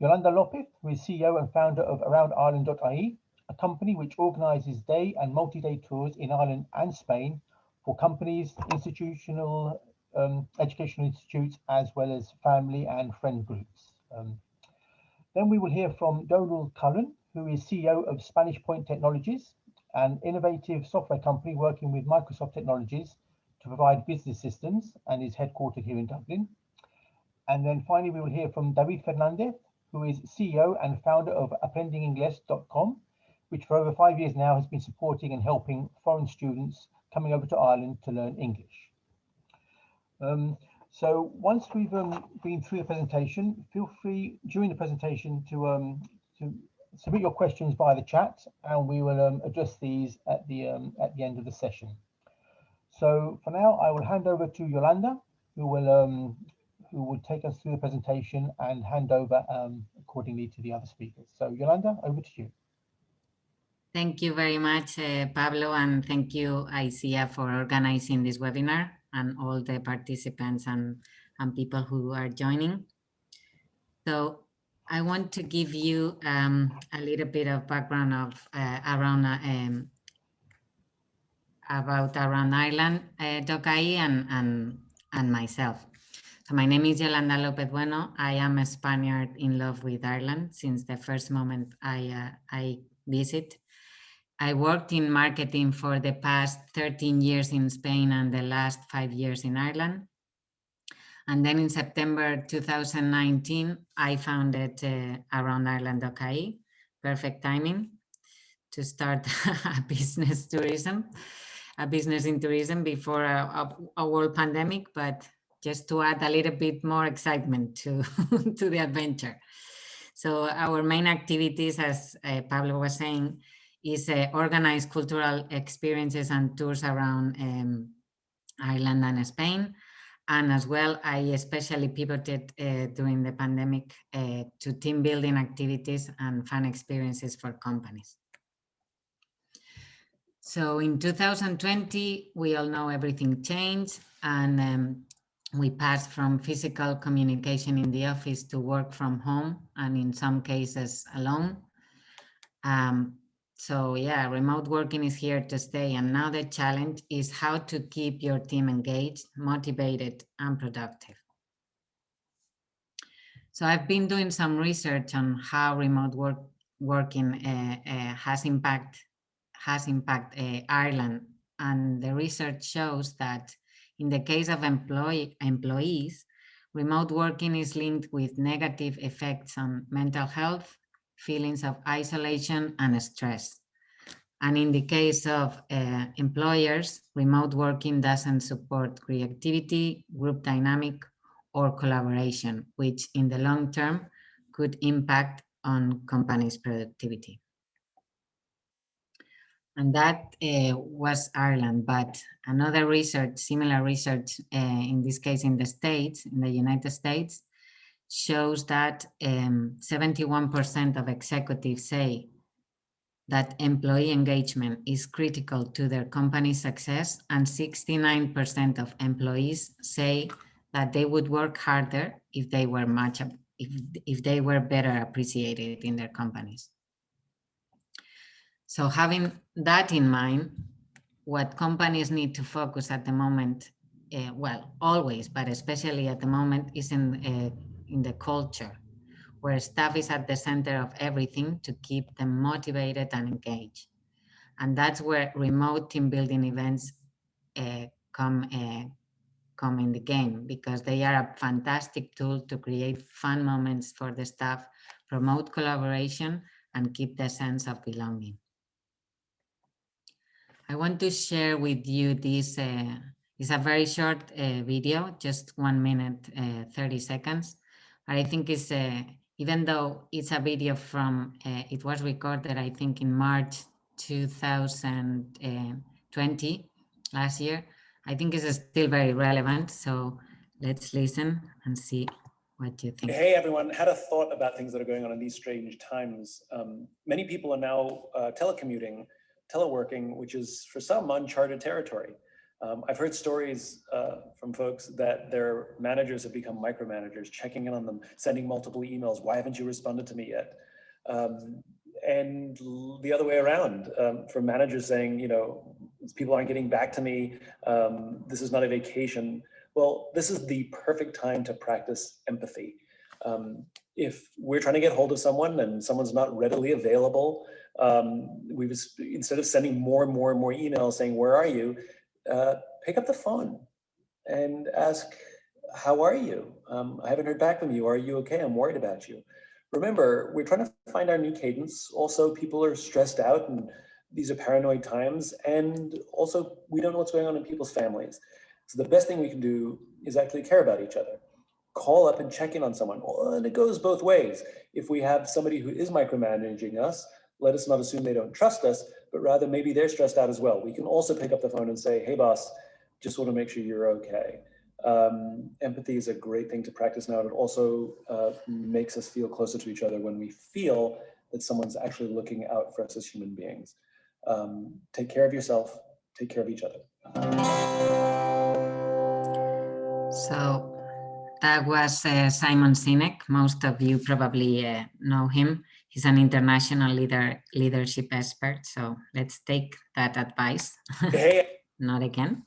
Yolanda Lopez, who is CEO and founder of AroundIreland.ie, a company which organises day and multi-day tours in Ireland and Spain for companies, institutional educational institutes, as well as family and friend groups. Then we will hear from Donald Cullen, who is CEO of Spanish Point Technologies, an innovative software company working with Microsoft Technologies to provide business systems and is headquartered here in Dublin. And then finally, we will hear from David Fernandez, who is CEO and founder of aprendingingles.com, which for over 5 years now has been supporting and helping foreign students coming over to Ireland to learn English. So once we've been through the presentation, feel free during the presentation to submit your questions via the chat, and we will address these at the end of the session. So for now, I will hand over to Yolanda, who will take us through the presentation and hand over accordingly to the other speakers. So Yolanda, over to you. Thank you very much, Pablo, and thank you, ICEA, for organizing this webinar and all the participants and people who are joining. So I want to give you a little bit of background of about Around Ireland.ie and myself. So my name is Yolanda Lopez Bueno. I am a Spaniard in love with Ireland since the first moment I visit. I worked in marketing for the past 13 years in Spain and the last 5 years in Ireland. And then in September 2019, I founded Around Ireland.ie, perfect timing to start a business in tourism before a world pandemic, but just to add a little bit more excitement to, to the adventure. So our main activities, as Pablo was saying, is organized cultural experiences and tours around Ireland and Spain. And as well, I especially pivoted during the pandemic to team building activities and fun experiences for companies. So in 2020, we all know everything changed, and we passed from physical communication in the office to work from home, and in some cases alone. So yeah, remote working is here to stay. And now the challenge is how to keep your team engaged, motivated, and productive. So I've been doing some research on how remote working has impacted Ireland. And the research shows that in the case of employees, remote working is linked with negative effects on mental health, feelings of isolation and stress. And in the case of employers, remote working doesn't support creativity, group dynamic, or collaboration, which in the long term could impact on companies' productivity. And that was Ireland, but another research, similar research, in this case in the States, in the United States, shows that 71% of executives say that employee engagement is critical to their company's success, and 69% of employees say that they would work harder if they were if they were better appreciated in their companies. So having that in mind, what companies need to focus at the moment, well, always, but especially at the moment, is in the culture, where staff is at the center of everything to keep them motivated and engaged. And that's where remote team building events come in the game, because they are a fantastic tool to create fun moments for the staff, promote collaboration, and keep the sense of belonging. I want to share with you this, it's a very short video, just 1 minute, 30 seconds. But I think it's, even though it's a video from, it was recorded, I think in March 2020, last year, I think it's still very relevant. So let's listen and see what you think. Hey everyone, had a thought about things that are going on in these strange times. Many people are now telecommuting, teleworking, which is for some uncharted territory. I've heard stories from folks that their managers have become micromanagers, checking in on them, sending multiple emails. Why haven't you responded to me yet? And the other way around, from managers saying, you know, people aren't getting back to me. This is not a vacation. Well, this is the perfect time to practice empathy. If we're trying to get hold of someone and someone's not readily available, instead of sending more and more and more emails saying, where are you? Pick up the phone and ask, how are you? I haven't heard back from you. Are you okay? I'm worried about you. Remember, we're trying to find our new cadence. Also, people are stressed out and these are paranoid times. And also, we don't know what's going on in people's families. So the best thing we can do is actually care about each other. Call up and check in on someone. And it goes both ways. If we have somebody who is micromanaging us, let us not assume they don't trust us, but rather maybe they're stressed out as well. We can also pick up the phone and say, hey boss, just want to make sure you're okay. Empathy is a great thing to practice now. And it also makes us feel closer to each other when we feel that someone's actually looking out for us as human beings. Take care of yourself, take care of each other. So that was Simon Sinek. Most of you probably know him. He's an international leadership expert. So let's take that advice. Hey. Not again.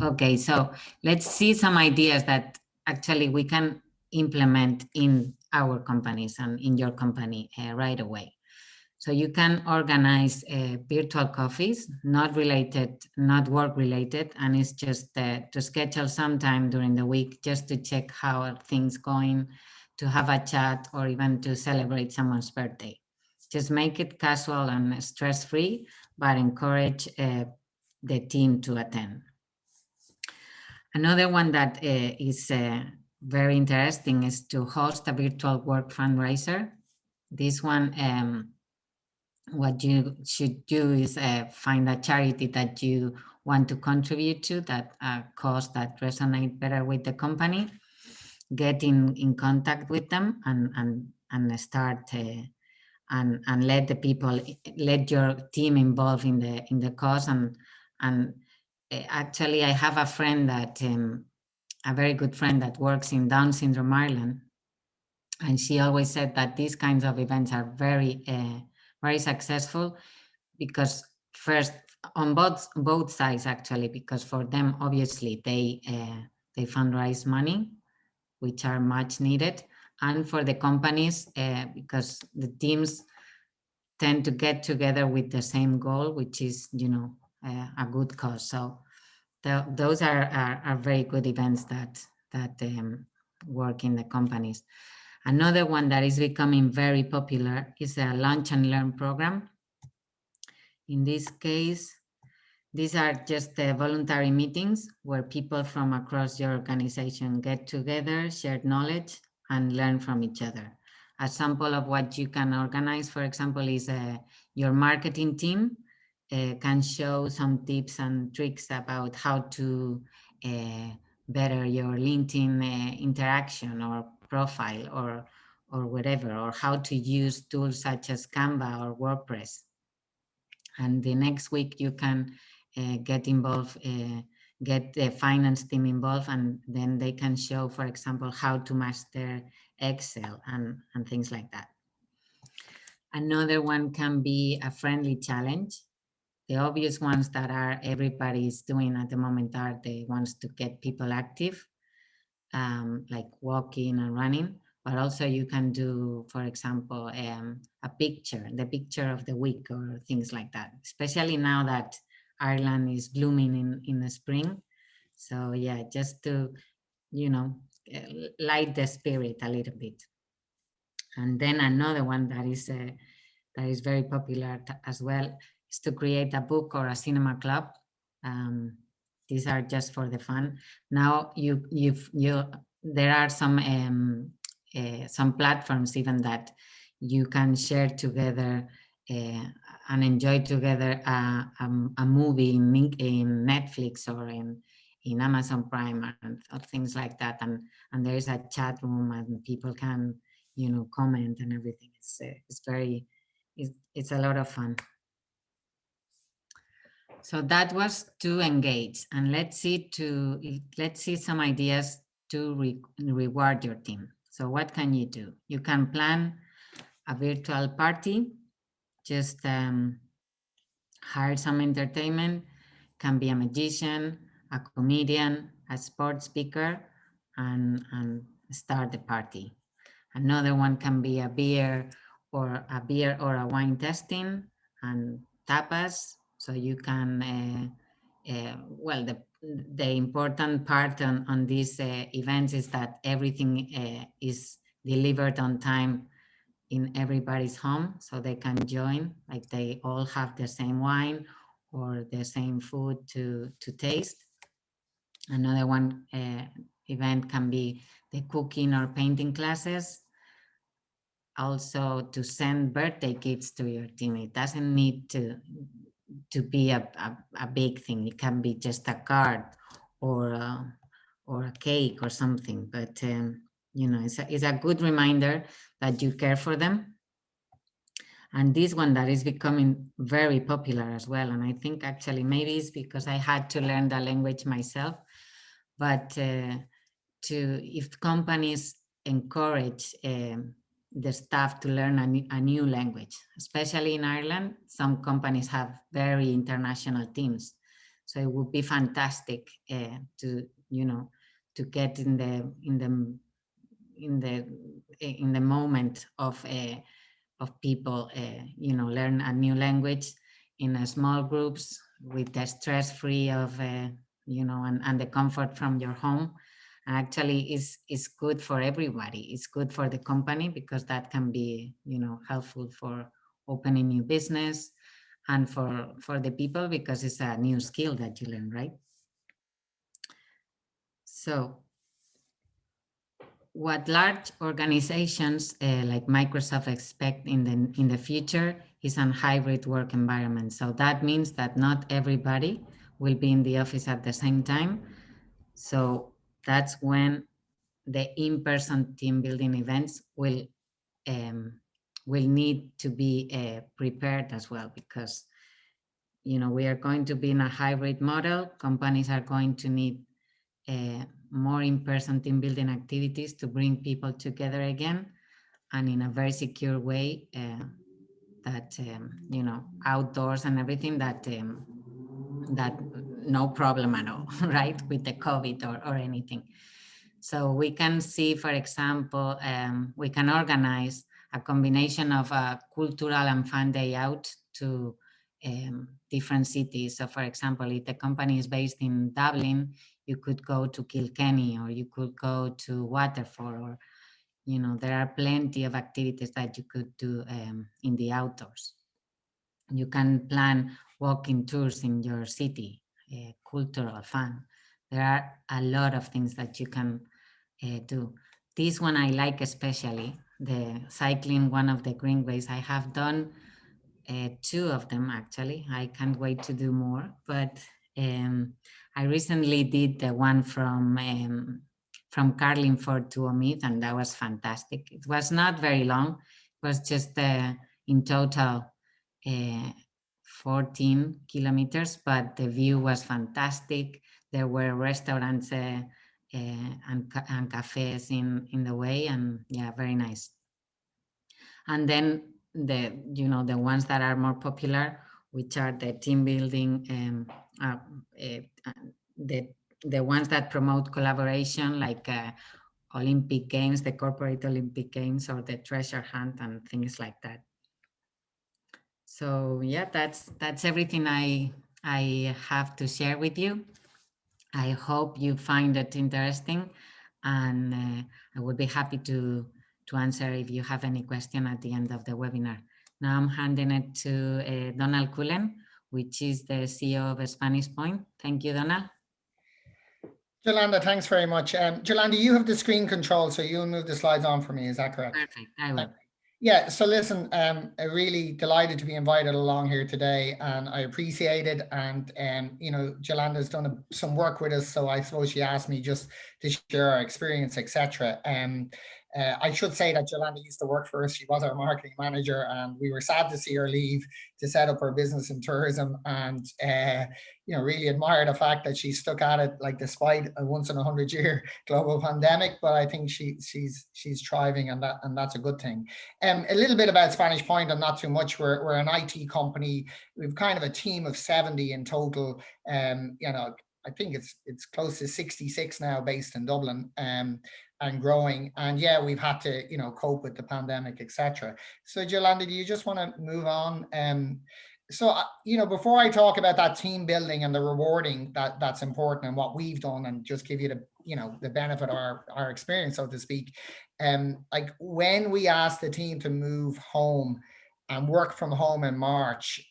Okay, so let's see some ideas that actually we can implement in our companies and in your company right away. So you can organize virtual coffees, not work related, and it's just to schedule some time during the week just to check how are things going, to have a chat, or even to celebrate someone's birthday. Just make it casual and stress-free, but encourage the team to attend. Another one that is very interesting is to host a virtual work fundraiser. This one, what you should do is find a charity that you want to contribute to, that cause that resonate better with the company. Get in contact with them and start and let the people, let your team involved in the cause. And actually, I have a friend that a very good friend that works in Down Syndrome Ireland, and she always said that these kinds of events are very very successful because first on both sides actually, because for them obviously they fundraise money which are much needed, and for the companies because the teams tend to get together with the same goal, which is, you know, a good cause. So those are very good events that work in the companies. Another one that is becoming very popular is a Lunch and Learn program. In this case, these are just voluntary meetings where people from across your organization get together, share knowledge, and learn from each other. A sample of what you can organize, for example, is your marketing team can show some tips and tricks about how to better your LinkedIn interaction or profile or whatever, or how to use tools such as Canva or WordPress. And the next week you can get involved, get the finance team involved, and then they can show, for example, how to master Excel and things like that. Another one can be a friendly challenge. The obvious ones that everybody is doing at the moment are the ones to get people active, like walking and running. But also you can do, for example, the picture of the week or things like that, especially now that Ireland is blooming in the spring. So yeah, just to, you know, light the spirit a little bit. And then another one that is very popular as well is to create a book or a cinema club. These are just for the fun. Now there are some platforms even that you can share together and enjoy together a movie in Netflix or in Amazon Prime and things like that. And there is a chat room and people can, you know, comment and everything. It's a lot of fun. So that was to engage, and let's see some ideas to reward your team. So what can you do? You can plan a virtual party, just hire some entertainment, can be a magician, a comedian, a sports speaker, and start the party. Another one can be a beer or a wine testing and tapas. So you can, well, the important part on these events is that everything is delivered on time in everybody's home, so they can join, like they all have the same wine or the same food to taste. Another one event can be the cooking or painting classes. Also, to send birthday gifts to your team. It doesn't need to be a big thing. It can be just a card or a cake or something. But you know, it's a good reminder that you care for them. And this one that is becoming very popular as well. And I think actually maybe it's because I had to learn the language myself. But if companies encourage the staff to learn a new language, especially in Ireland, some companies have very international teams. So it would be fantastic to, you know, to get in the moment of people, you know, learn a new language in a small groups with the stress free of, you know, and the comfort from your home. Actually is good for everybody. It's good for the company because that can be, you know, helpful for opening new business, and for the people because it's a new skill that you learn, right? So what large organizations like Microsoft expect in the future is a hybrid work environment. So that means that not everybody will be in the office at the same time. So that's when the in-person team building events will need to be prepared as well, because, you know, we are going to be in a hybrid model. Companies are going to need more in-person team building activities to bring people together again, and in a very secure way, that you know, outdoors and everything, that no problem at all, right, with the COVID or anything. So we can see, for example, we can organize a combination of a cultural and fun day out to different cities. So for example, if the company is based in Dublin, you could go to Kilkenny, or you could go to Waterford, or, you know, there are plenty of activities that you could do in the outdoors. You can plan walking tours in your city, cultural fun. There are a lot of things that you can do. This one I like especially, the cycling, one of the greenways. I have done 2 of them actually. I can't wait to do more, but I recently did the one from Carlingford to Omith, and that was fantastic. It was not very long. It was just in total 14 kilometers, but the view was fantastic. There were restaurants and cafes in the way, and yeah, very nice. And then the ones that are more popular, which are the team building, the ones that promote collaboration, like Olympic Games, the corporate Olympic Games, or the treasure hunt and things like that. So yeah, that's everything I have to share with you. I hope you find it interesting, and I would be happy to answer if you have any question at the end of the webinar. Now I'm handing it to Donald Cullen, which is the CEO of Spanish Point. Thank you, Donald. Yolanda, thanks very much. Yolanda, you have the screen control, so you'll move the slides on for me. Is that correct? Perfect, I will. Yeah, so listen, I'm really delighted to be invited along here today, and I appreciate it. And you know, Yolanda's done some work with us, so I suppose she asked me just to share our experience, etc. I should say that Yolanda used to work for us. She was our marketing manager, and we were sad to see her leave to set up her business in tourism. And really admire the fact that she stuck at it, like despite a once in 100-year global pandemic. But I think she's thriving, and that's a good thing. A little bit about Spanish Point, and not too much. We're an IT company. We've kind of a team of 70 in total. I think it's close to 66 now, based in Dublin, and growing. And yeah, we've had to cope with the pandemic, etc. So Yolanda, do you just want to move on? Before I talk about that team building and the rewarding that's important and what we've done, and just give you the benefit of our experience, so to speak. Like when we asked the team to move home and work from home in March,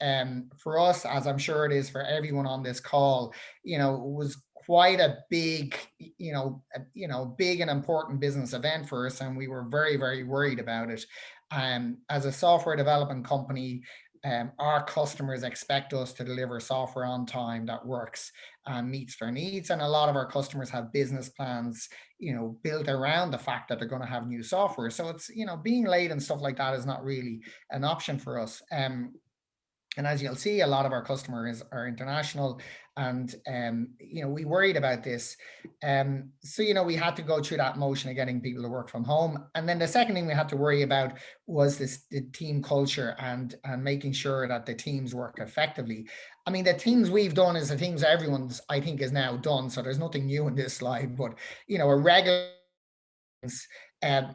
for us, as I'm sure it is for everyone on this call, was quite a big, big and important business event for us, and we were very, very worried about it. As a software development company, our customers expect us to deliver software on time that works and meets their needs. And a lot of our customers have business plans, built around the fact that they're going to have new software. So it's, being late and stuff like that is not really an option for us. And as you'll see, a lot of our customers are international, and we worried about this. So we had to go through that motion of getting people to work from home. And then the second thing we had to worry about was the team culture and making sure that the teams work effectively. I mean, the things we've done is the things everyone's, I think, is now done. So there's nothing new in this slide, but a regular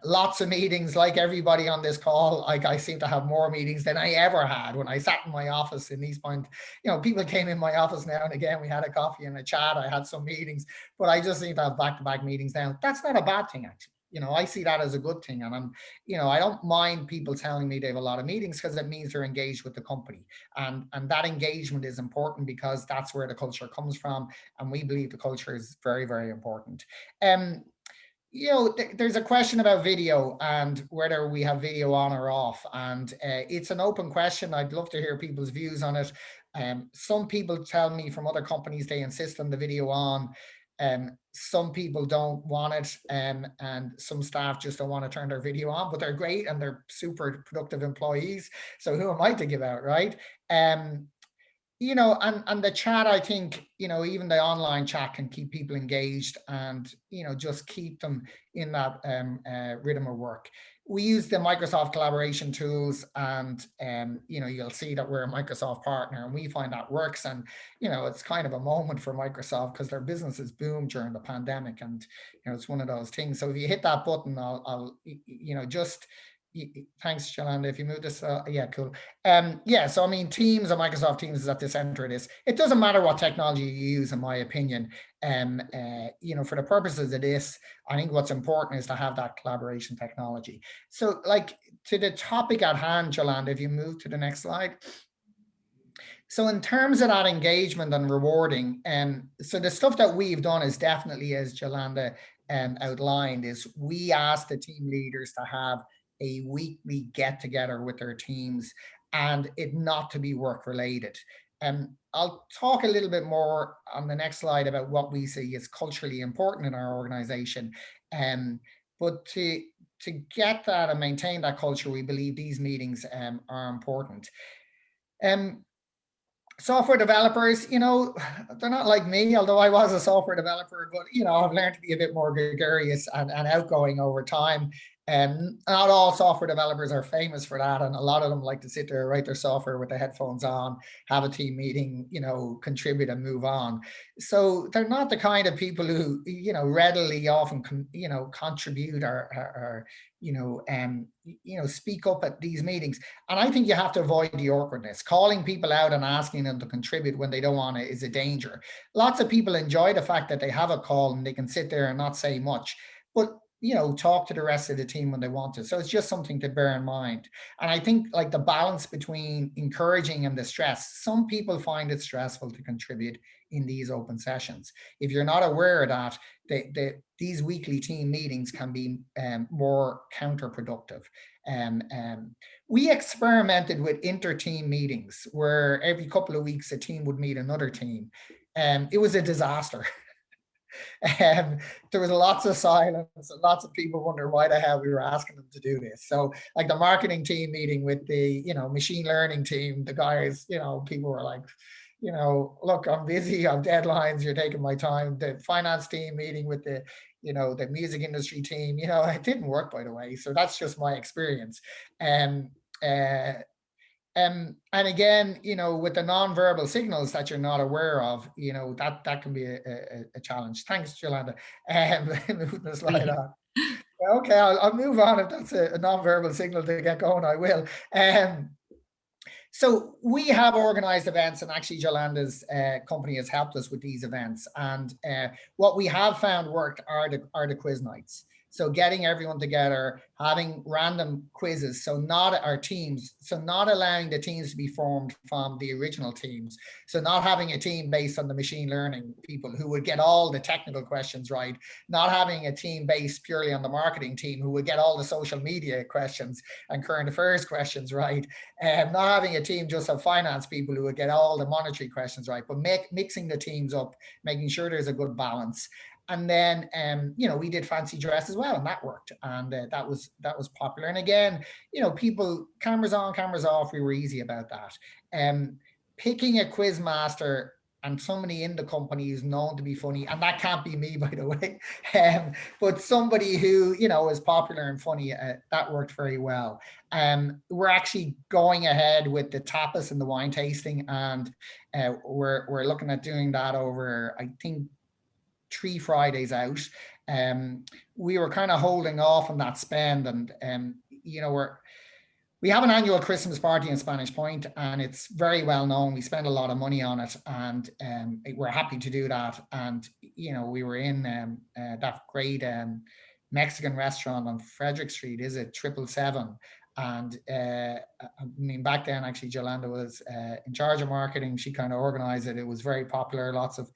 lots of meetings, like everybody on this call. Like, I seem to have more meetings than I ever had when I sat in my office in East Point. People came in my office now and again. We had a coffee and a chat. I had some meetings, but I just seem to have back-to-back meetings now. That's not a bad thing, actually. I see that as a good thing. And I don't mind people telling me they have a lot of meetings, because it means they're engaged with the company. And that engagement is important, because that's where the culture comes from. And we believe the culture is very, very important. There's a question about video and whether we have video on or off. And it's an open question. I'd love to hear people's views on it. Some people tell me from other companies they insist on the video on. Some people don't want it, and some staff just don't want to turn their video on, but they're great and they're super productive employees. So who am I to give out, right? And the chat, I think, even the online chat can keep people engaged and, just keep them in that rhythm of work. We use the Microsoft collaboration tools, and, you'll see that we're a Microsoft partner, and we find that works. And, it's kind of a moment for Microsoft, because their business has boomed during the pandemic, and, it's one of those things. So if you hit that button, I'll just... Thanks, Yolanda. If you move this, yeah, cool. So I mean, Teams and Microsoft Teams is at the center of this. It doesn't matter what technology you use, in my opinion. For the purposes of this, I think what's important is to have that collaboration technology. So, like, to the topic at hand, Yolanda, if you move to the next slide. So in terms of that engagement and rewarding, so the stuff that we've done is definitely, as Yolanda outlined, is we asked the team leaders to have a weekly get together with their teams, and it not to be work related. I'll talk a little bit more on the next slide about what we see is culturally important in our organization. But to get that and maintain that culture, we believe these meetings are important. Software developers, they're not like me, although I was a software developer, but, I've learned to be a bit more gregarious and outgoing over time. Not all software developers are famous for that. And a lot of them like to sit there, write their software with the headphones on, have a team meeting, contribute and move on. So they're not the kind of people who, readily often, contribute or speak up at these meetings. And I think you have to avoid the awkwardness. Calling people out and asking them to contribute when they don't want it is a danger. Lots of people enjoy the fact that they have a call and they can sit there and not say much, but talk to the rest of the team when they want to. So it's just something to bear in mind. And I think, like, the balance between encouraging and the stress, some people find it stressful to contribute in these open sessions. If you're not aware of that, these weekly team meetings can be more counterproductive. We experimented with inter-team meetings where every couple of weeks a team would meet another team. It was a disaster. There was lots of silence and lots of people wonder why the hell we were asking them to do this. So like the marketing team meeting with the, machine learning team, the guys, people were like, look, I'm busy, I have deadlines, you're taking my time. The finance team meeting with the, the music industry team, it didn't work, by the way. So that's just my experience. Uh, and again, with the non-verbal signals that you're not aware of, that can be a challenge. Thanks, Yolanda. Moving the slide on. Okay, I'll move on. If that's a non-verbal signal to get going, I will. So we have organized events, and actually Yolanda's company has helped us with these events. And what we have found worked are the quiz nights. So getting everyone together, having random quizzes, so not our teams, so not allowing the teams to be formed from the original teams. So not having a team based on the machine learning people who would get all the technical questions right, not having a team based purely on the marketing team who would get all the social media questions and current affairs questions right, not having a team just of finance people who would get all the monetary questions right, but mixing the teams up, making sure there's a good balance. And then, we did fancy dress as well, and that worked, and that was popular. And again, people, cameras on, cameras off, we were easy about that. Picking a quiz master and somebody in the company who's known to be funny, and that can't be me, by the way, but somebody who is popular and funny, that worked very well. We're actually going ahead with the tapas and the wine tasting, and we're looking at doing that over, I think, 3 Fridays out. We were kind of holding off on that spend, and we have an annual Christmas party in Spanish Point, and it's very well known. We spend a lot of money on it, and we're happy to do that. And we were in that great Mexican restaurant on Frederick Street. Is it 777? And I mean, back then, actually, Yolanda was in charge of marketing. She kind of organized it. It was very popular. Lots of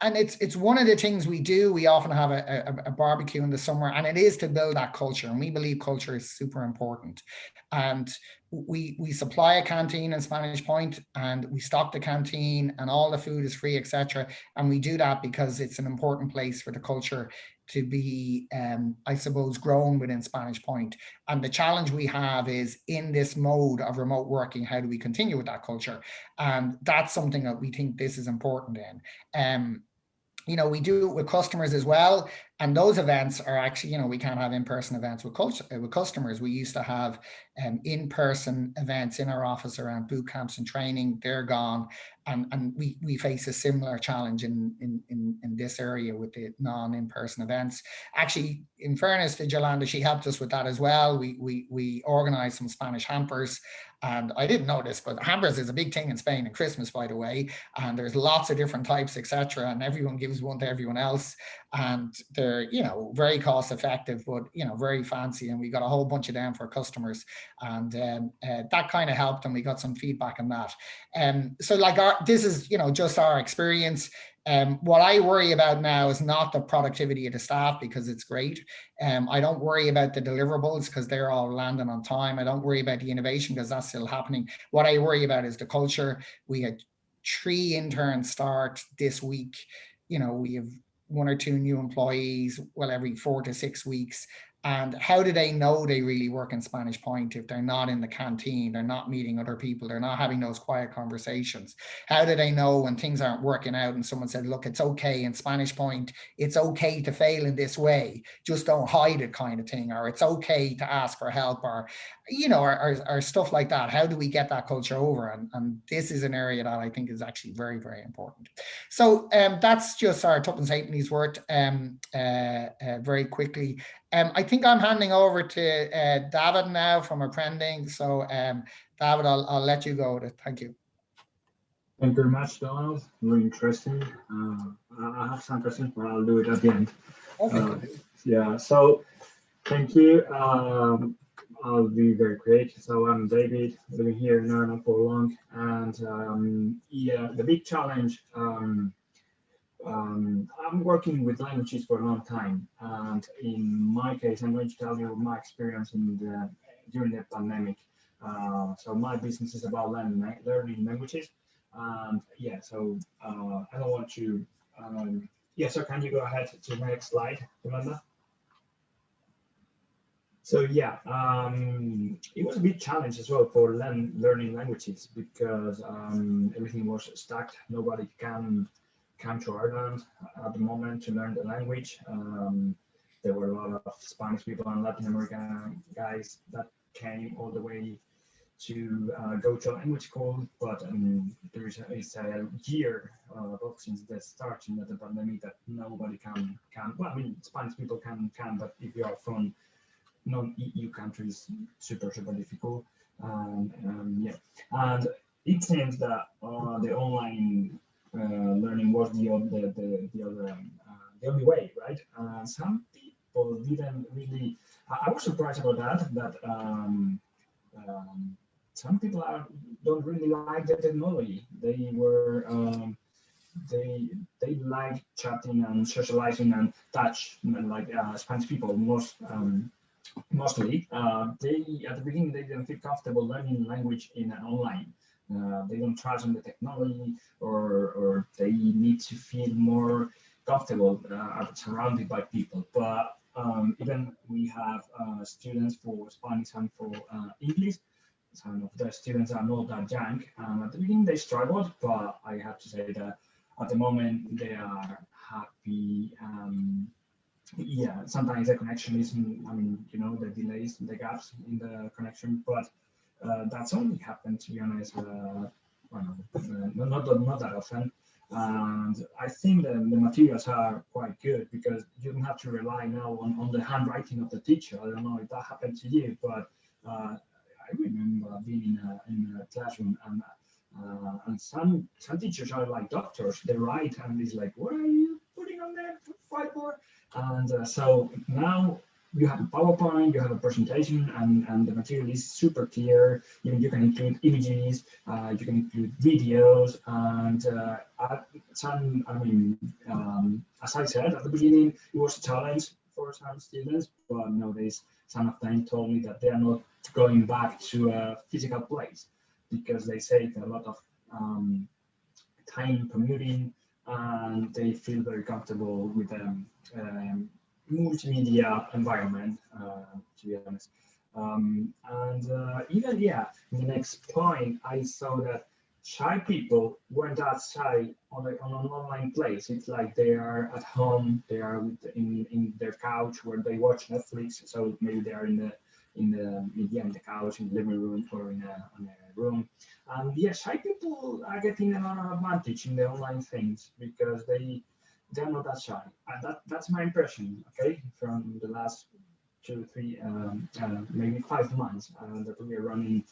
and it's one of the things we do. We often have a barbecue in the summer, and it is to build that culture. And we believe culture is super important. And we supply a canteen in Spanish Point, and we stock the canteen, and all the food is free, etc. And we do that because it's an important place for the culture to be, I suppose, grown within Spanish Point. And the challenge we have is, in this mode of remote working, how do we continue with that culture? And that's something that we think this is important in. We do it with customers as well. And those events are actually, we can't have in-person events with customers. We used to have in-person events in our office around boot camps and training. They're gone. And we face a similar challenge in this area with the non-in-person events. Actually, in fairness to Yolanda, she helped us with that as well. We organized some Spanish hampers. And I didn't know this, but hampers is a big thing in Spain at Christmas, by the way. And there's lots of different types, etc. And everyone gives one to everyone else. And they're, very cost effective, but, very fancy. And we got a whole bunch of them for customers. And that kind of helped. And we got some feedback on that. So like this is, just our experience. What I worry about now is not the productivity of the staff, because it's great. I don't worry about the deliverables because they're all landing on time. I don't worry about the innovation because that's still happening. What I worry about is the culture. We had 3 interns start this week. We have 1 or 2 new employees, well, every 4 to 6 weeks. And how do they know they really work in Spanish Point if they're not in the canteen, they're not meeting other people, they're not having those quiet conversations? How do they know when things aren't working out and someone said, look, it's okay in Spanish Point, it's okay to fail in this way, just don't hide it, kind of thing, or it's okay to ask for help, or stuff like that? How do we get that culture over? And this is an area that I think is actually very, very important. So that's just our tuppence halfpenny's worth very quickly. I think I'm handing over to David now from Apprending. So David, I'll let you go with it. Thank you. Thank you very much, Donald. Very interesting. I have some questions, but I'll do it at the end. Okay. Yeah, so thank you. I'll be very quick. So I'm David, living here in Ireland for long. And yeah, the big challenge, I'm working with languages for a long time, and in my case, I'm going to tell you my experience during the pandemic. So my business is about learning languages, and yeah. So I don't want to Yeah, so can you go ahead to the next slide, Yolanda? So yeah, it was a big challenge as well for learning languages because everything was stacked. Nobody can come to Ireland at the moment to learn the language. There were a lot of Spanish people and Latin American guys that came all the way to go to language school, but it's a year since the start of the pandemic that nobody can. Well, I mean, Spanish people can, but if you are from non-EU countries, super difficult. Yeah, and it seems that the online learning was the only way, right? Some people didn't really. I was surprised about that. Some people don't really like the technology. They were they like chatting and socializing and touch, like Spanish people mostly. They at the beginning they didn't feel comfortable learning language in online. They don't trust in the technology, or they need to feel more comfortable surrounded by people. But even we have students for Spanish and for English. Some of the students are not that young. At the beginning they struggled, but I have to say that at the moment they are happy. Yeah, sometimes the connection is, I mean, you know, the delays, the gaps in the connection, but that's only happened, to be honest, not that often. And I think the materials are quite good because you don't have to rely now on the handwriting of the teacher. I don't know if that happened to you, but I remember being in a classroom and some teachers are like doctors. They write and it's like, what are you putting on the whiteboard? And so now you have a PowerPoint, you have a presentation, and the material is super clear. You can include images, you can include videos, and as I said at the beginning, it was a challenge for some students, but nowadays some of them told me that they are not going back to a physical place because they save a lot of time commuting, and they feel very comfortable with multimedia environment, to be honest. Even, yeah, in the next point, I saw that shy people weren't that shy on an online place. It's like they are at home, they are in their couch where they watch Netflix. So maybe they are in the couch, in the living room, or in a room. And yeah, shy people are getting a lot of advantage in the online things because they're not that shy. And that's my impression, okay, from the last 2, 3, maybe 5 months that we are running.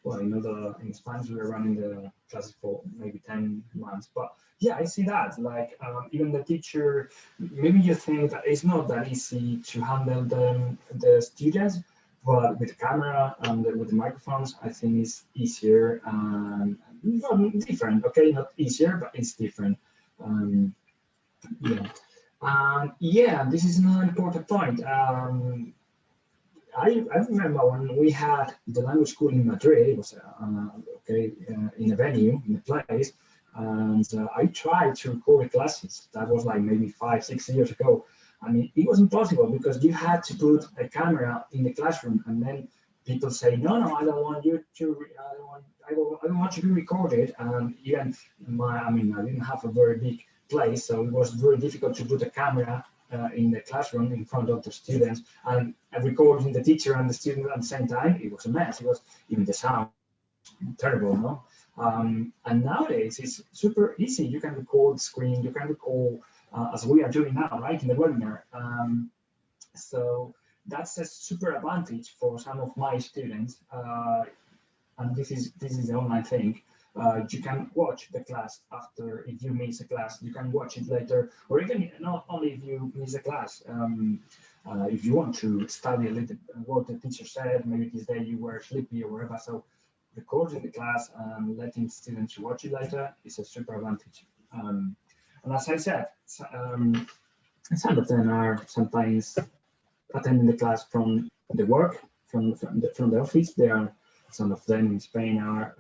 Well, you know, in Spanish we are running the classes for maybe 10 months. But yeah, I see that. Like even the teacher, maybe you think that it's not that easy to handle the students, but with the camera and with the microphones, I think it's easier and not different. Okay, not easier, but it's different. Yeah, this is another important point. I remember when we had the language school in Madrid. It was in a venue, in a place, and I tried to record classes. That was like maybe 5, 6 years ago. I mean, it was impossible because you had to put a camera in the classroom, and then people say, no, I don't want you to. I don't want you to record it. And even I didn't have a very big place, so it was very difficult to put a camera in the classroom in front of the students and recording the teacher and the student at the same time. It was a mess. It was even the sound terrible, no? And nowadays it's super easy. You can record screen, you can record as we are doing now, right, in the webinar. So that's a super advantage for some of my students. And this is the online thing. You can watch the class after. If you miss a class, you can watch it later, or even not only if you miss a class. If you want to study a little what the teacher said, maybe this day you were sleepy or whatever. So recording the class and letting students watch it later is a super advantage. And as I said, some of them are sometimes attending the class from the work, from the office. There are some of them in Spain are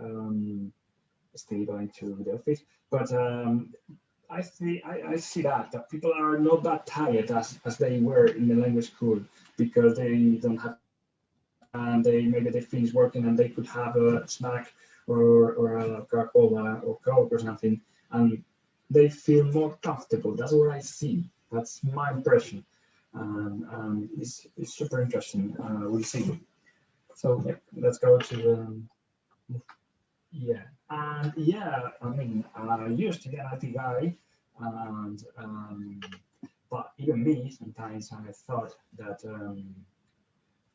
still going to the office, but I see that people are not that tired as they were in the language school because they don't have and maybe they finish working and they could have a snack or a Coca-Cola or Coke or something, and they feel more comfortable. That's what I see. That's my impression. It's super interesting. We'll see. So let's go to yeah. And yeah, I mean, I used to be an IT guy, and but even me, sometimes I thought that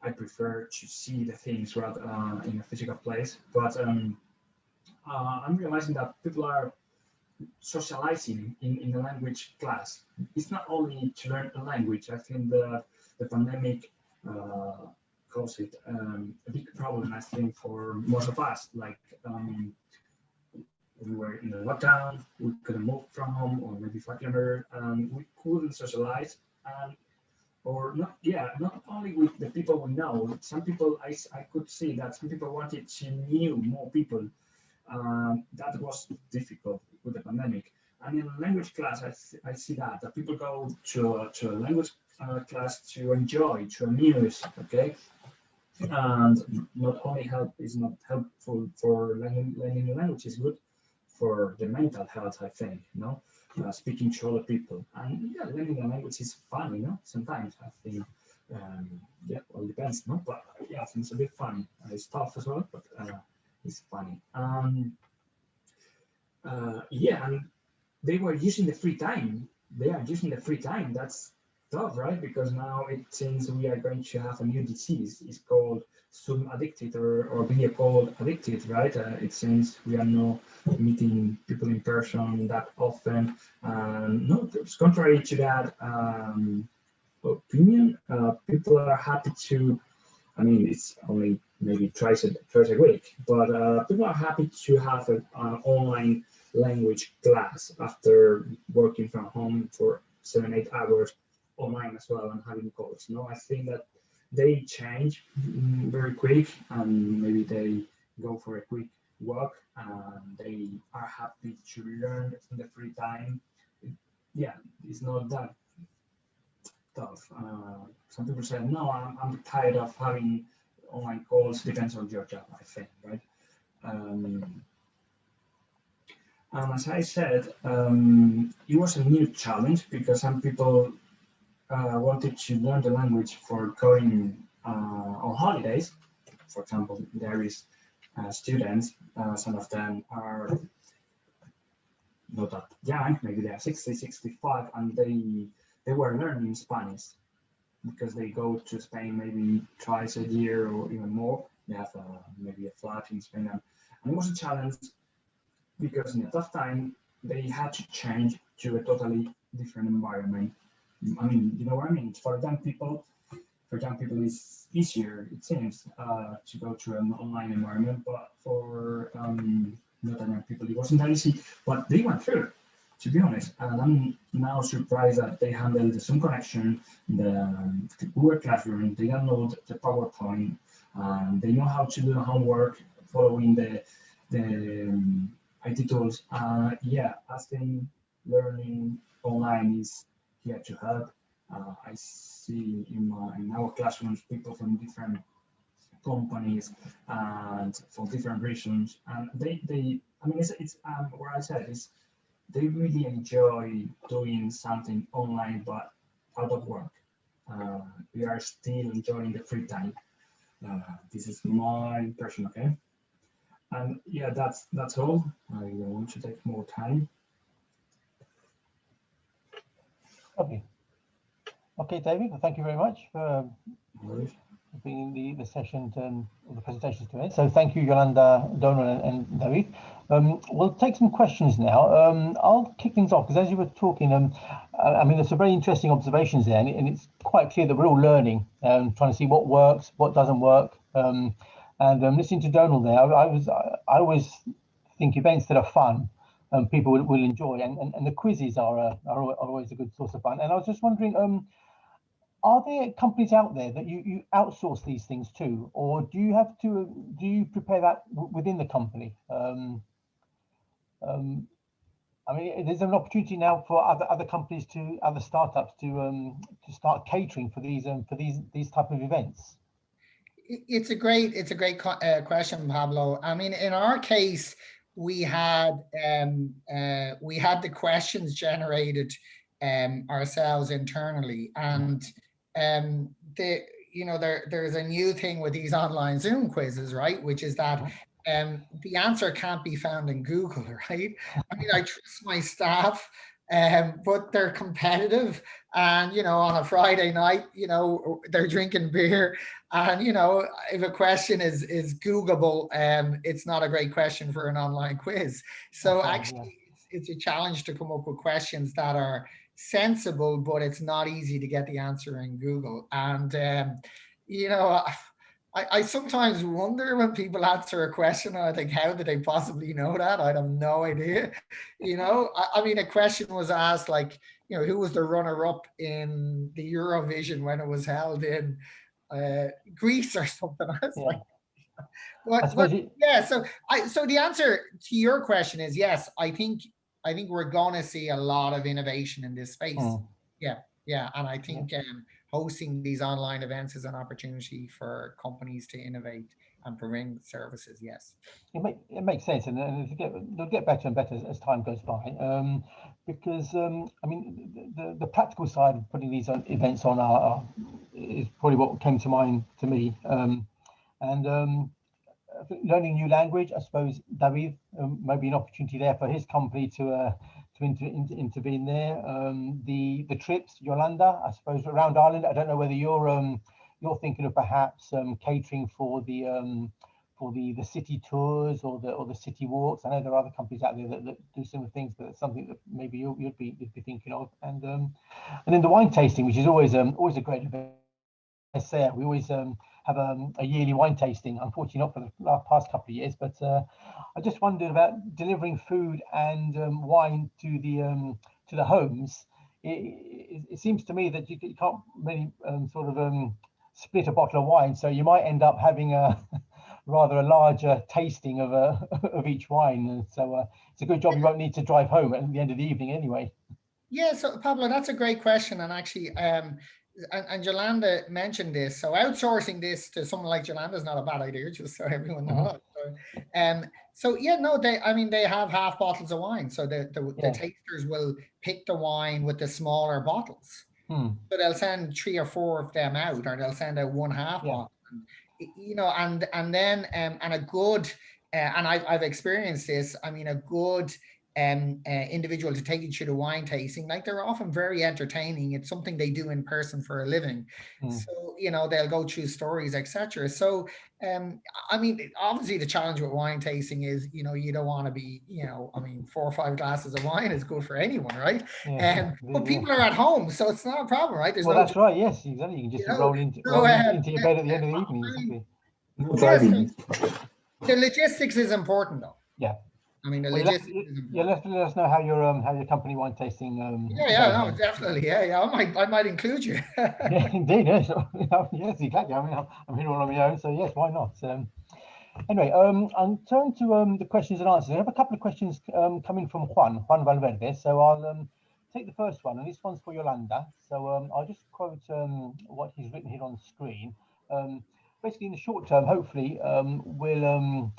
I prefer to see the things rather in a physical place. But I'm realizing that people are socializing in the language class. It's not only to learn a language. I think the pandemic caused it a big problem. I think for most of us, like we were in the lockdown, we couldn't move from home, or maybe for kilometers, and we couldn't socialize. And or not, yeah, not only with the people we know. Some people I could see that some people wanted to knew more people. That was difficult with the pandemic. And in language class, I see that people go to a language class to enjoy, to amuse, okay? And not only is not helpful for learning the language, is good for the mental health, I think, speaking to other people. And yeah, learning a language is fun, sometimes I think, yeah, well, it depends, no? But yeah, I think it's a bit fun. It's tough as well, but it's funny. Yeah, and they were using the free time. They are using the free time. That's tough, right? Because now it seems we are going to have a new disease. It's called Zoom addicted or video call addicted, right? It seems we are not meeting people in person that often. No, it's contrary to that opinion. People are happy to. I mean, it's only maybe twice a week, but people are happy to have an online language class after working from home for 7-8 hours online as well and having calls. I think that they change very quick, and maybe they go for a quick walk and they are happy to learn in the free time. Yeah, it's not that tough. Some people say, no, I'm tired of having online calls. Depends on your job, I think, right? And as I said, it was a new challenge because some people wanted to learn the language for going on holidays. For example, there is students, some of them are not that young, maybe they are 60, 65, and they were learning Spanish because they go to Spain maybe twice a year or even more. They have maybe a flat in Spain, and it was a challenge because in a tough time they had to change to a totally different environment. I mean, you know what I mean? For young people, it's easier, it seems, to go to an online environment, but for not young people, it wasn't that easy. But they went through it, to be honest. And I'm now surprised that they handled the Zoom connection, the Google Classroom, they download the PowerPoint, they know how to do the homework following the IT tools. Yeah, I think learning online is here to help. I see in our classrooms people from different companies and for different reasons, and they I mean, it's what I said is they really enjoy doing something online but out of work. We are still enjoying the free time. This is my impression, okay? And yeah, that's all. I don't want to take more time. Okay. Okay, David, well, thank you very much for being in the session or the presentations today. So thank you, Yolanda, Donald, and David. We'll take some questions now. I'll kick things off because as you were talking, I mean, there's some very interesting observations there, and it's quite clear that we're all learning and trying to see what works, what doesn't work. And listening to Donald there, I always think events that are fun, people will enjoy, and the quizzes are always a good source of fun. And I was just wondering, are there companies out there that you outsource these things to, or do you prepare that within the company? I mean, there's an opportunity now for other companies other startups to start catering for these type of events. It's a great question, Pablo. I mean, in our case, we had the questions generated ourselves internally, and the there's a new thing with these online Zoom quizzes, right? Which is that the answer can't be found in Google, right? I mean, I trust my staff, but they're competitive, and on a Friday night, they're drinking beer. And if a question is Googleable, it's not a great question for an online quiz. So That's right, actually, it's a challenge to come up with questions that are sensible, but it's not easy to get the answer in Google. And you know, I sometimes wonder when people answer a question, and I think, how did they possibly know that? I have no idea. I mean, a question was asked like, who was the runner-up in the Eurovision when it was held in Greece or something. I was yeah. like, I suppose yeah. So the answer to your question is yes. I think we're going to see a lot of innovation in this space. Yeah, and I think hosting these online events is an opportunity for companies to innovate and bring services. Yes, it makes sense, and they'll get better and better as time goes by. Because I mean, the practical side of putting these events on is probably what came to mind to me. And learning new language, I suppose David might be an opportunity there for his company to intervene there. The trips, Yolanda, I suppose around Ireland. I don't know whether you're thinking of perhaps catering for the city tours or the city walks. I know there are other companies out there that do similar things, but it's something that maybe you'd be thinking of. And then the wine tasting, which is always a great event. We always have a yearly wine tasting. Unfortunately, not for the past couple of years, but I just wondered about delivering food and wine to the homes. It seems to me that you can't really split a bottle of wine, so you might end up having a rather a larger tasting of each wine. And so it's a good job you won't need to drive home at the end of the evening anyway. Yeah, so Pablo, that's a great question, and actually, and Yolanda mentioned this. So outsourcing this to someone like Yolanda is not a bad idea, just so everyone knows. So yeah, no, they have half bottles of wine, so the tasters will pick the wine with the smaller bottles. So they'll send 3 or 4 of them out, or they'll send out one half bottle. And then and a good and I've experienced this. I mean, a good individual to take you to the wine tasting, like they're often very entertaining. It's something they do in person for a living. So they'll go through stories, etc. So I mean, obviously the challenge with wine tasting is you don't want to be I mean, 4 or 5 glasses of wine is good for anyone, right? But people are at home, so it's not a problem, right? Well, that's right. Yes, exactly. You can just roll into your bed at the end of the evening. Exactly. The logistics is important, though. Yeah. I mean, the logistics is important. You'll have to let us know how your company wine tasting. No, definitely. Yeah. I might include you. Yeah, indeed. Yes, yes, exactly. I mean, I'm here all on my own, so yes, why not? Anyway, I'll turn to the questions and answers. I have a couple of questions coming from Juan Valverde. So I'll take the first one, and this one's for Yolanda. So I'll just quote what he's written here on the screen. Basically, in the short term, hopefully, we'll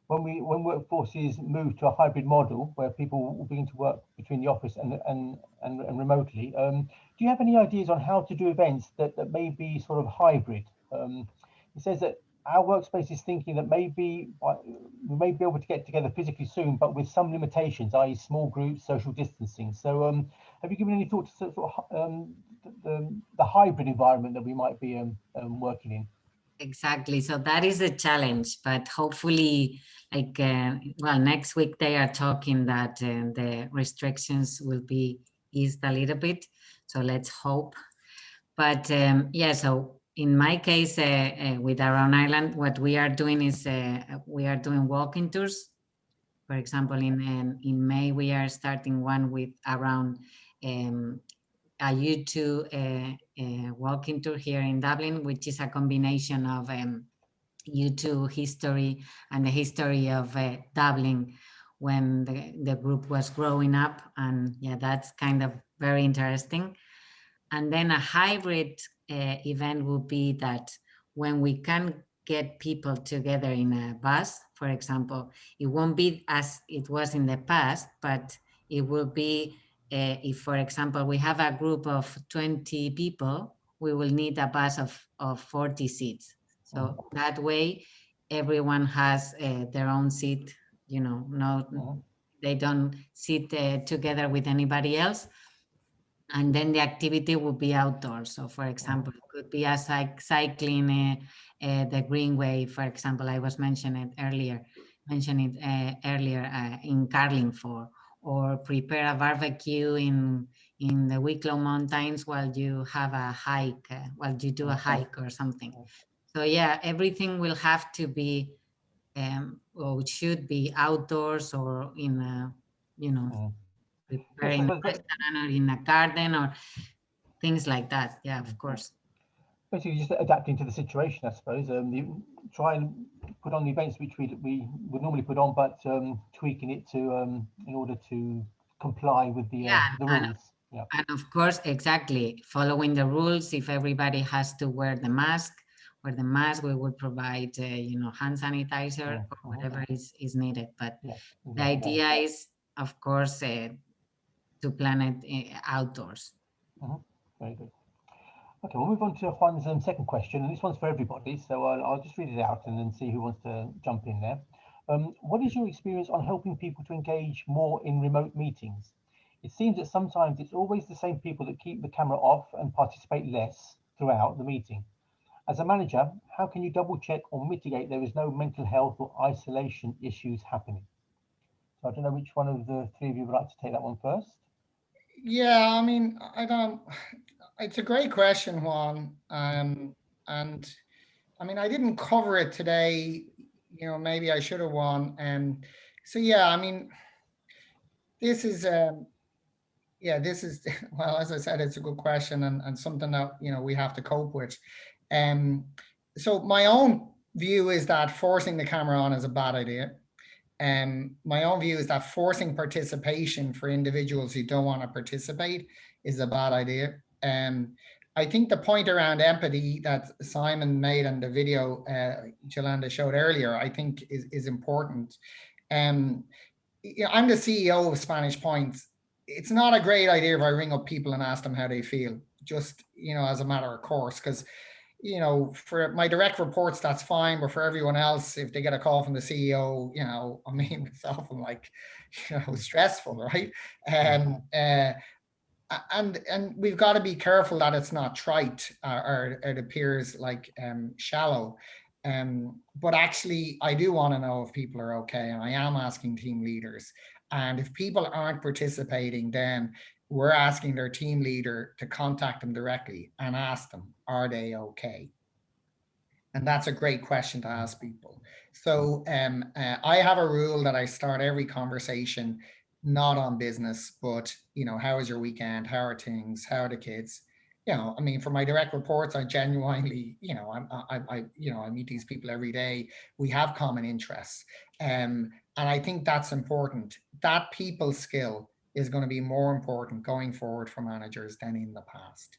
when workforces move to a hybrid model where people will begin to work between the office and remotely. Do you have any ideas on how to do events that may be sort of hybrid? It says that our workspace is thinking that maybe we may be able to get together physically soon, but with some limitations, i.e. small groups, social distancing. So have you given any thought to sort of the hybrid environment that we might be working in? Exactly. So that is a challenge, but hopefully, next week they are talking that the restrictions will be eased a little bit. So let's hope. But so in my case, with Around Ireland, what we are doing is we are doing walking tours. For example, in May, we are starting one with around a U2 walking tour here in Dublin, which is a combination of U2 history and the history of Dublin when the group was growing up. And yeah, that's kind of very interesting. And then a hybrid event would be that when we can get people together in a bus, for example, it won't be as it was in the past, but it will be if, for example, we have a group of 20 people, we will need a bus of 40 seats. So that way, everyone has their own seat, you know, they don't sit together with anybody else. And then the activity would be outdoors. So for example, it could be a cycling the Greenway, for example, I was mentioning earlier in Carlingford, or prepare a barbecue in the Wicklow Mountains while you have a hike, while you do a hike or something. So yeah, everything will have to be, or should be outdoors, or in a, you know, preparing a restaurant or in a garden or things like that. Yeah, of course. Basically, just adapting to the situation, I suppose. Try and put on the events which we would normally put on, but tweaking it to in order to comply with the rules. Yeah. And of course, exactly, following the rules. If everybody has to wear the mask, we will provide, you know, hand sanitizer or whatever is needed. But the idea is, of course, to plan it outdoors. Very good. Okay, we'll move on to Juan's second question, and this one's for everybody, so I'll just read it out and then see who wants to jump in there. What is your experience on helping people to engage more in remote meetings? It seems that sometimes it's always the same people that keep the camera off and participate less throughout the meeting. As a manager, how can you double check or mitigate there is no mental health or isolation issues happening? So I don't know which one of the three of you would like to take that one first. Yeah, I mean, I don't. It's a great question, Juan. And I mean, I didn't cover it today. You know, maybe I should have, won. So yeah, I mean, this is this is well, as I said, it's a good question, and something that, you know, we have to cope with. So my own view is that forcing the camera on is a bad idea. My own view is that forcing participation for individuals who don't want to participate is a bad idea. I think the point around empathy that Simon made and the video Jolanda showed earlier, I think is important. You know, I'm the CEO of Spanish Points. It's not a great idea if I ring up people and ask them how they feel, just, you know, as a matter of course, because, you know, for my direct reports, that's fine. But for everyone else, if they get a call from the CEO, you know, I mean, it's often like, you know, stressful, right? And we've got to be careful that it's not trite or it appears like shallow. But actually, I do want to know if people are okay, and I am asking team leaders. And if people aren't participating, then we're asking their team leader to contact them directly and ask them, are they okay? And that's a great question to ask people. So I have a rule that I start every conversation, not on business, but, you know, how was your weekend? How are things? How are the kids? You know, I mean, for my direct reports, I genuinely, you know, I meet these people every day. We have common interests. And I think that's important. That people skill is going to be more important going forward for managers than in the past.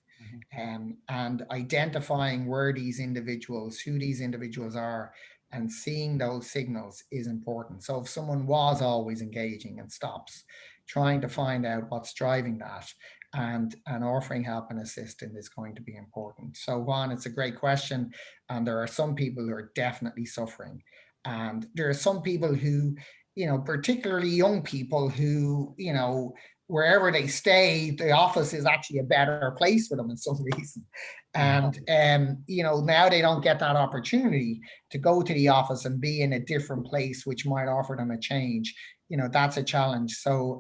And identifying where these individuals, who these individuals are, and seeing those signals is important. So if someone was always engaging and stops, trying to find out what's driving that, and offering help and assistance is going to be important. So Juan, it's a great question. And there are some people who are definitely suffering. And there are some people who, you know, particularly young people who, you know, wherever they stay, the office is actually a better place for them in some reason. And, you know, now they don't get that opportunity to go to the office and be in a different place, which might offer them a change. You know, that's a challenge. So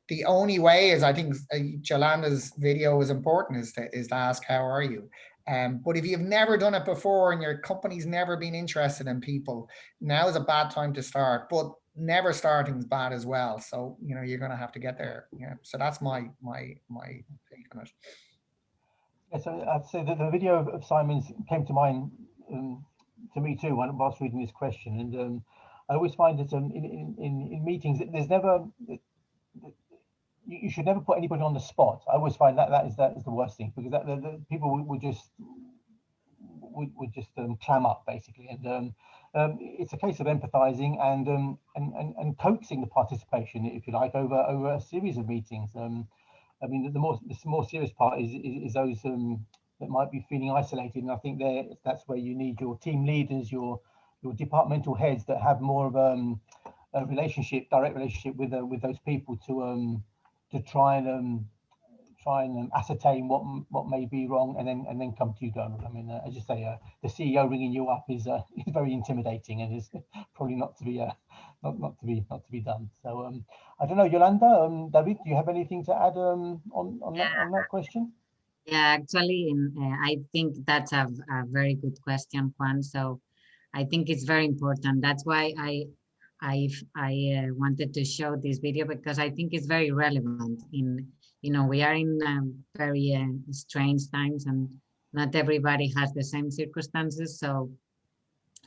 the only way is, I think Jolanda's video is important, is to ask, how are you? But if you've never done it before and your company's never been interested in people, now is a bad time to start. But never starting is bad as well. So, you know, you're going to have to get there. Yeah. So that's my take on it. Yeah, so I'd say that the video of Simon's came to mind to me too whilst reading this question, and I always find that in meetings, there's never, you should never put anybody on the spot. I always find that is the worst thing, because the people would just clam up basically, and it's a case of empathizing and coaxing the participation, if you like, over a series of meetings. I mean, the more serious part is those that might be feeling isolated, and I think that's where you need your team leaders, your departmental heads that have more of a direct relationship with those people to try and ascertain what may be wrong, and then come to you, Donald. I mean, as you say, the CEO ringing you up is very intimidating, and is probably not to be done. So I don't know, Yolanda, David, do you have anything to add on that question? Yeah, actually, I think that's a very good question, Juan. So I think it's very important. That's why I wanted to show this video, because I think it's very relevant. We are in very strange times, and not everybody has the same circumstances. So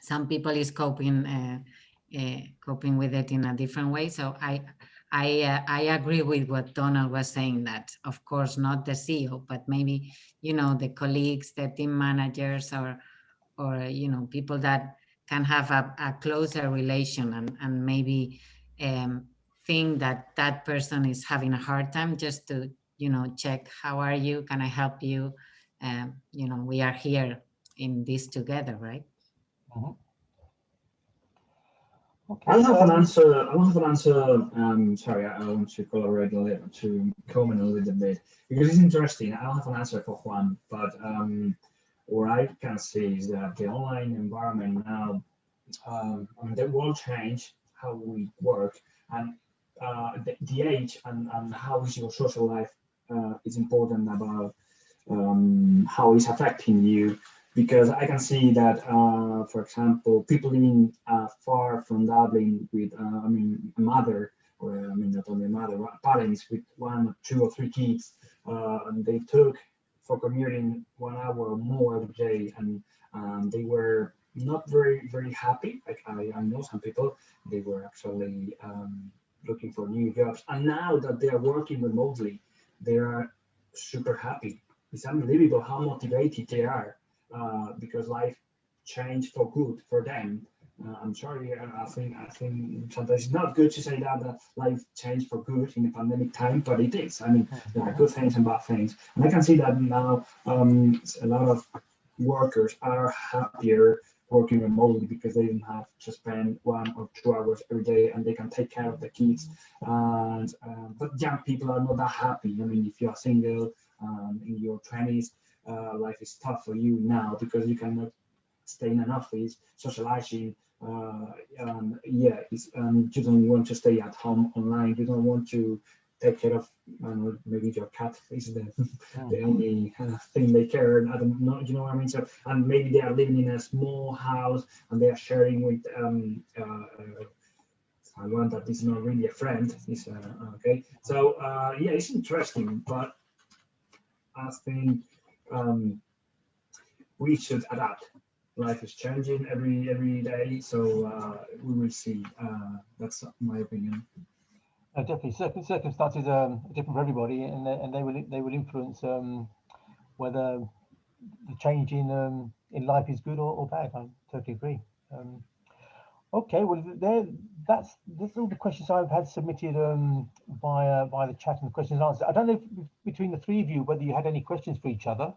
some people is coping with it in a different way. So I agree with what Donald was saying, that of course not the CEO, but maybe the colleagues, the team managers, or people that can have a closer relation, and maybe think that person is having a hard time, just to check, how are you, can I help you, we are here in this together, right? Mm-hmm. Okay, I don't have an answer. Sorry, I want to collaborate a little, to comment a little bit, because it's interesting. I don't have an answer for Juan, but what I can see is that the online environment now, I mean, the world changed how we work, and the age and how is your social life is important about how it's affecting you. Because I can see that, for example, people living far from Dublin with, I mean, a mother, or I mean, not only a mother, parents with 1, 2, or 3 kids, and they took for commuting 1 hour or more every day, and they were not very, very happy. Like I know some people, they were actually looking for new jobs, and now that they are working remotely, they are super happy. It's unbelievable how motivated they are. Because life changed for good for them. I'm sorry, I think sometimes it's not good to say that life changed for good in the pandemic time, but it is. I mean, there are good things and bad things, and I can see that now. A lot of workers are happier working remotely, because they don't have to spend 1 or 2 hours every day, and they can take care of the kids. And but young people are not that happy. I mean, if you are single in your 20s. Life is tough for you now, because you cannot stay in an office socializing. You don't want to stay at home online. You don't want to take care of, maybe your cat is the only thing they care. I don't know, you know what I mean? So, and maybe they are living in a small house, and they are sharing with someone that is not really a friend. Is okay. So yeah, it's interesting, but I think we should adapt. Life is changing every day, so we will see. That's my opinion. Definitely, circumstances are different for everybody, and they will influence whether the change in life is good or bad. I totally agree. Okay, well, that's all the questions I've had submitted via the chat and the questions and answers. I don't know if between the three of you whether you had any questions for each other.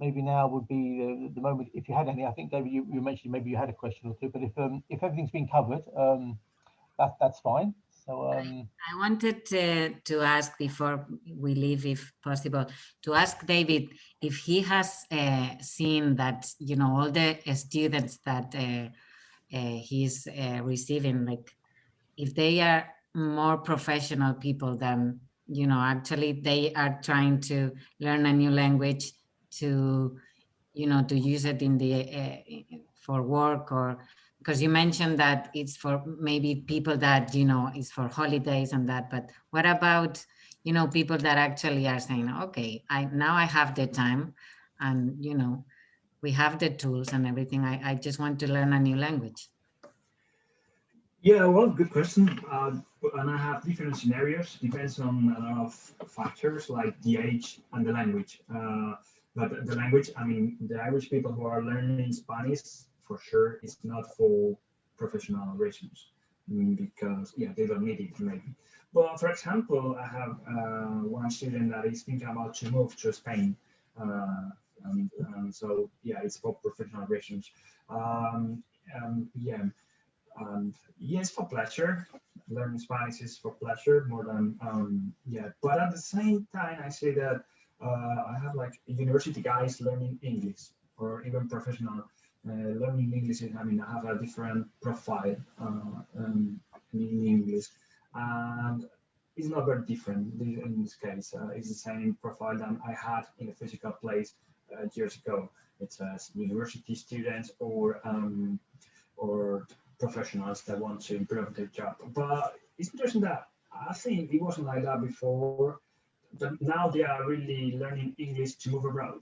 Maybe now would be the moment if you had any. I think, David, you mentioned maybe you had a question or two, but if everything's been covered, that's fine. So I wanted to ask, before we leave, if possible, to ask David if he has seen that, all the students that he's receiving, like if they are more professional people than, actually they are trying to learn a new language to use it in the for work, or because you mentioned that it's for maybe people that it's for holidays and that, but what about people that actually are saying, okay, now I have the time, and we have the tools and everything, I just want to learn a new language? Yeah, well, good question. And I have different scenarios. Depends on a lot of factors like the age and the language. But the language, I mean, the Irish people who are learning Spanish, for sure, it's not for professional reasons, because yeah, they don't need it maybe. But for example, I have one student that is thinking about to move to Spain. Uh, and so yeah, it's for professional reasons. Yeah, and yes, for pleasure. Learning Spanish is for pleasure more than yeah. But at the same time, I say that I have like university guys learning English or even professional learning English. I mean, I have a different profile in English, and it's not very different in this case. It's the same profile that I had in a physical place years ago. It's university students or professionals that want to improve their job. But it's interesting that I think it wasn't like that before, but now they are really learning English to move abroad.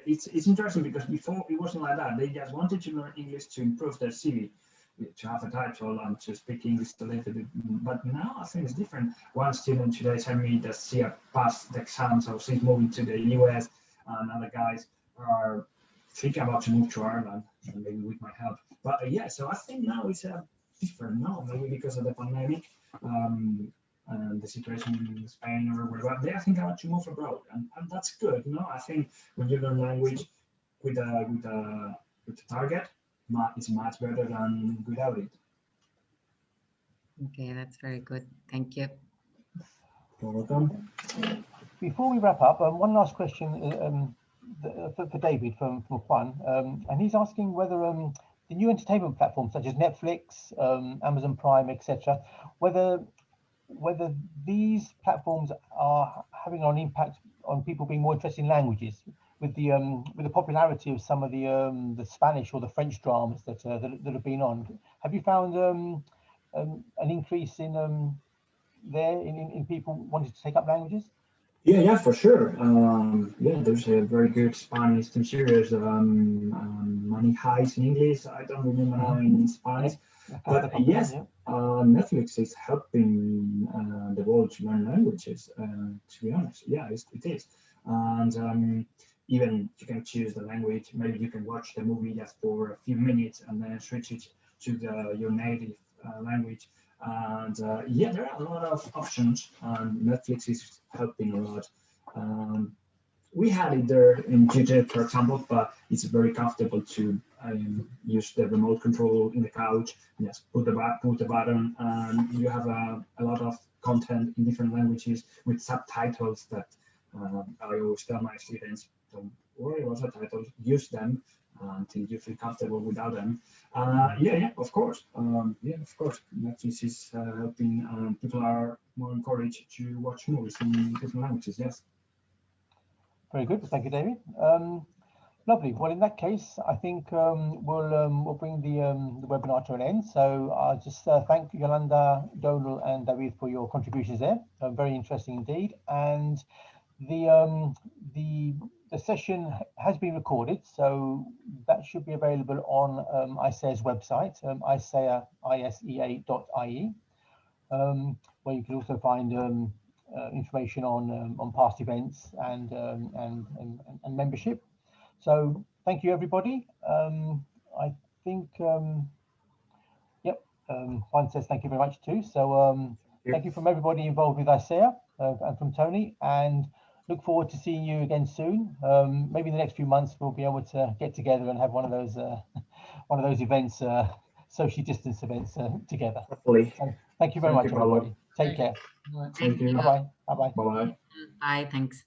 It's interesting because before it wasn't like that. They just wanted to learn English to improve their CV, to have a title and to speak English a little bit. But now I think it's different. One student today told me that she passed the exam, so she's moving to the US, and other guys are thinking about to move to Ireland, and maybe with my help. But yeah, so I think now it's different now, maybe because of the pandemic. And the situation in Spain or wherever, they are thinking about to move abroad, and that's good. No, I think when you learn language with a target, it's much better than without it. Okay, that's very good. Thank you. You're welcome. Before we wrap up, one last question for David from Juan, and he's asking whether the new entertainment platforms such as Netflix, Amazon Prime, etc., whether these platforms are having an impact on people being more interested in languages with the popularity of some of the Spanish or the French dramas that have been on. Have you found an increase in in people wanting to take up languages? Yeah, for sure. Yeah, there's a very good Spanish TV series, Money Heist in English. I don't remember now in Spanish, but yes, Netflix is helping the world to learn languages. To be honest, yeah, it is, and even you can choose the language. Maybe you can watch the movie just for a few minutes and then switch it to your native language. And yeah, there are a lot of options, and Netflix is helping a lot. We had it there in YouTube, for example, but it's very comfortable to use the remote control in the couch. Just put the button, and you have a lot of content in different languages with subtitles that I always tell my students, don't worry about subtitles, use them until you feel comfortable without them. Yeah, of course. Yeah, of course. Netflix is helping. People are more encouraged to watch movies in different languages. Yes. Very good. Thank you, David. Lovely. Well, in that case, I think we'll bring the webinar to an end. So I'll just thank Yolanda, Donal, and David for your contributions there. Very interesting indeed. And the session has been recorded, so that should be available on ISEA's website, isea.ie, where you can also find information on past events and membership. So thank you, everybody. I think, yep, Juan says thank you very much too. So thank you from everybody involved with ISEA and from Tony, and look forward to seeing you again soon. Maybe in the next few months we'll be able to get together and have one of those events, socially distanced events together. Hopefully. So, thank you very much, everybody. Take care. Thank you. Bye bye. Bye bye. Bye bye. Bye. Thanks.